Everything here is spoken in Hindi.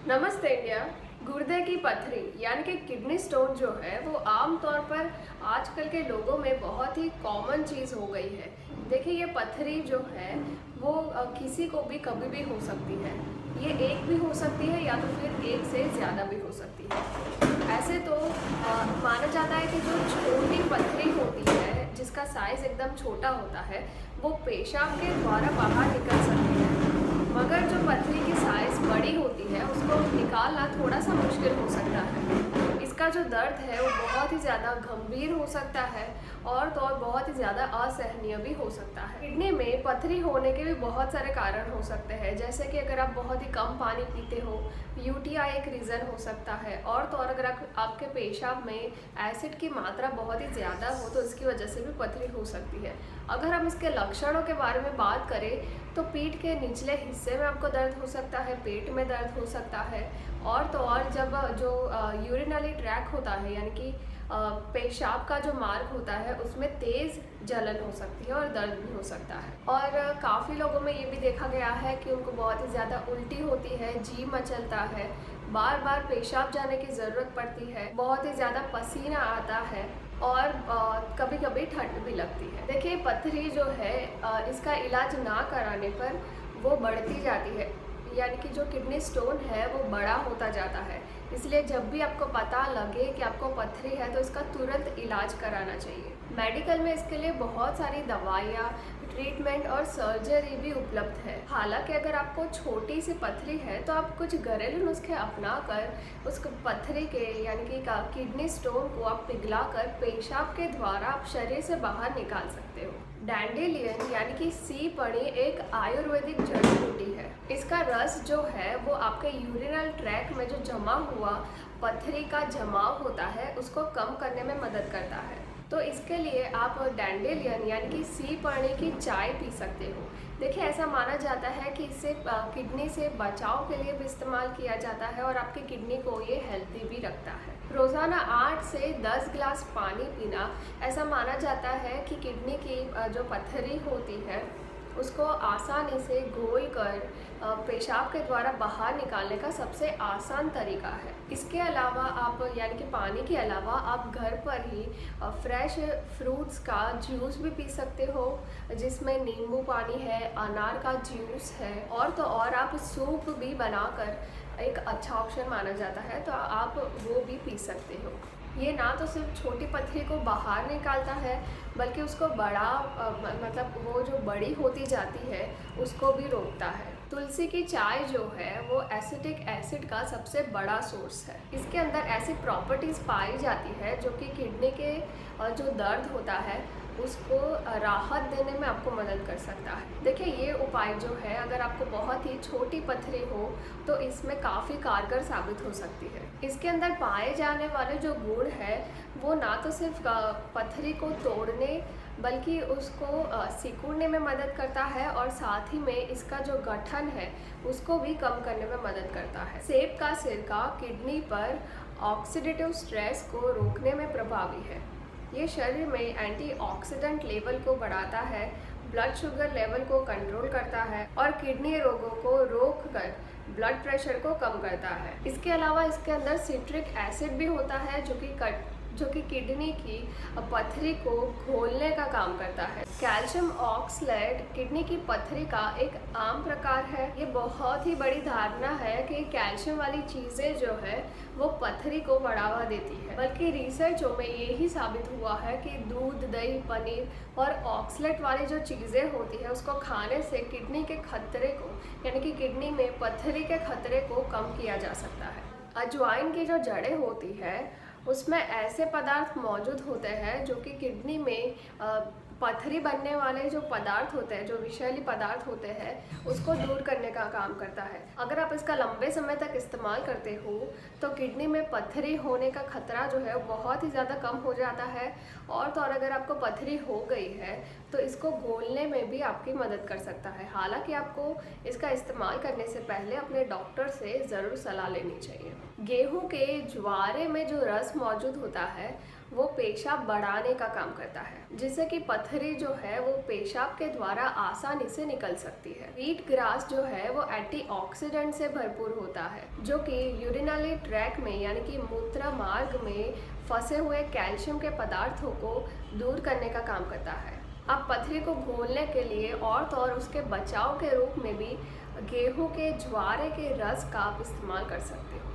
नमस्ते इंडिया। गुर्दे की पथरी यानी कि किडनी स्टोन जो है वो आम तौर पर आजकल के लोगों में बहुत ही कॉमन चीज़ हो गई है। देखिए, ये पथरी जो है वो किसी को भी कभी भी हो सकती है। ये एक भी हो सकती है या तो फिर एक से ज़्यादा भी हो सकती है। ऐसे तो माना जाता है कि जो छोटी पथरी होती है जिसका साइज़ एकदम छोटा होता है वो पेशाब के द्वारा बाहर निकल सकती है, मगर जो पथरी की साइज़ बड़ी होती है उसको निकालना थोड़ा सा मुश्किल हो सकता है। इसका जो दर्द है वो बहुत ही ज़्यादा गंभीर हो सकता है और तो और बहुत ही ज़्यादा असहनीय भी हो सकता है। किडनी में पथरी होने के भी बहुत सारे कारण हो सकते हैं, जैसे कि अगर आप बहुत ही कम पानी पीते हो, यूटीआई एक रीज़न हो सकता है, और तो और अगर आपके पेशाब में एसिड की मात्रा बहुत ही ज़्यादा हो तो इसकी वजह से भी पथरी हो सकती है। अगर हम इसके लक्षणों के बारे में बात करें तो पीठ के निचले हिस्से में आपको दर्द हो सकता है, पेट में दर्द हो सकता है, और तो और जब जो यूरिनरी ट्रैक होता है यानी कि पेशाब का जो मार्ग होता है उसमें तेज़ जलन हो सकती है और दर्द भी हो सकता है। और काफ़ी लोगों में ये भी देखा गया है कि उनको बहुत ही ज़्यादा उल्टी होती है, जी मचलता है, बार बार पेशाब जाने की ज़रूरत पड़ती है, बहुत ही ज़्यादा पसीना आता है और कभी कभी ठंड भी लगती है। देखिए, पथरी जो है इसका इलाज ना कराने पर वो बढ़ती जाती है, यानी कि जो किडनी स्टोन है वो बड़ा होता जाता है। इसलिए जब भी आपको पता लगे कि आपको पथरी है तो इसका तुरंत इलाज कराना चाहिए। मेडिकल में इसके लिए बहुत सारी दवाइयाँ, ट्रीटमेंट और सर्जरी भी उपलब्ध है। हालांकि अगर आपको छोटी सी पथरी है तो आप कुछ घरेलू नुस्खे अपना कर उस पथरी के यानी कि किडनी स्टोन को आप पिघला कर पेशाब के द्वारा आप शरीर से बाहर निकाल सकते हो। डैंडेलियन यानी कि सी पड़ी एक आयुर्वेदिक जड़ी बूटी है। इसका रस जो है वो आपके यूरिनल ट्रैक में जो जमा हुआ पथरी का जमाव होता है उसको कम करने में मदद करता है। तो इसके लिए आप डैंडेलियन यानी कि सी पड़ी की चाय पी सकते हो। देखिए, ऐसा माना जाता है कि इससे किडनी से बचाव के लिए भी इस्तेमाल किया जाता है और आपकी किडनी को ये हेल्दी भी रखता है। रोज़ाना 8 से 10 गिलास पानी पीना, ऐसा माना जाता है कि किडनी की जो पथरी होती है उसको आसानी से घोल कर पेशाब के द्वारा बाहर निकालने का सबसे आसान तरीका है। इसके अलावा आप यानी कि पानी के अलावा आप घर पर ही फ्रेश फ्रूट्स का जूस भी पी सकते हो, जिसमें नींबू पानी है, अनार का जूस है, और तो और आप सूप भी बनाकर एक अच्छा ऑप्शन माना जाता है, तो आप वो भी पी सकते हो। ये ना तो सिर्फ छोटी पथरी को बाहर निकालता है बल्कि उसको बड़ा मतलब वो जो बड़ी होती जाती है उसको भी रोकता है। तुलसी की चाय जो है वो एसिटिक एसिड का सबसे बड़ा सोर्स है। इसके अंदर ऐसी प्रॉपर्टीज़ पाई जाती है जो कि किडनी के जो दर्द होता है उसको राहत देने में आपको मदद कर सकता है। देखिए, ये उपाय जो है अगर आपको बहुत ही छोटी पथरी हो तो इसमें काफ़ी कारगर साबित हो सकती है। इसके अंदर पाए जाने वाले जो गुण है वो ना तो सिर्फ पथरी को तोड़ने बल्कि उसको सिकुड़ने में मदद करता है और साथ ही में इसका जो गठन है उसको भी कम करने में मदद करता है। सेब का सिरका किडनी पर ऑक्सीडेटिव स्ट्रेस को रोकने में प्रभावी है। ये शरीर में एंटीऑक्सीडेंट लेवल को बढ़ाता है, ब्लड शुगर लेवल को कंट्रोल करता है और किडनी रोगों को रोक कर ब्लड प्रेशर को कम करता है। इसके अलावा इसके अंदर सिट्रिक एसिड भी होता है जो कि किडनी की पथरी को घोलने का काम करता है। कैल्शियम ऑक्सलेट किडनी की पथरी का एक आम प्रकार है। ये बहुत ही बड़ी धारणा है कि कैल्शियम वाली चीज़ें जो है वो पथरी को बढ़ावा देती है, बल्कि रिसर्चों में यही साबित हुआ है कि दूध, दही, पनीर और ऑक्सलेट वाली जो चीज़ें होती है उसको खाने से किडनी के खतरे को यानी कि किडनी में पथरी के खतरे को कम किया जा सकता है। अजवाइन की जो जड़ें होती है उसमें ऐसे पदार्थ मौजूद होते हैं जो कि किडनी में पथरी बनने वाले जो पदार्थ होते हैं, जो विषैली पदार्थ होते हैं, उसको दूर करने का काम करता है। अगर आप इसका लंबे समय तक इस्तेमाल करते हो तो किडनी में पथरी होने का खतरा जो है बहुत ही ज़्यादा कम हो जाता है, और तो और अगर आपको पथरी हो गई है तो इसको घोलने में भी आपकी मदद कर सकता है। हालांकि आपको इसका इस्तेमाल करने से पहले अपने डॉक्टर से ज़रूर सलाह लेनी चाहिए। गेहूं के ज्वारे में जो रस मौजूद होता है वो पेशाब बढ़ाने का काम करता है, जिससे कि पथरी जो है वो पेशाब के द्वारा आसानी से निकल सकती है। व्हीट ग्रास जो है वो एंटीऑक्सीडेंट से भरपूर होता है, जो कि यूरिनरी ट्रैक में यानी कि मूत्र मार्ग में फंसे हुए कैल्शियम के पदार्थों को दूर करने का काम करता है। आप पथरी को घोलने के लिए और उसके बचाव के रूप में भी गेहूं के ज्वारे के रस का आप इस्तेमाल कर सकते हो।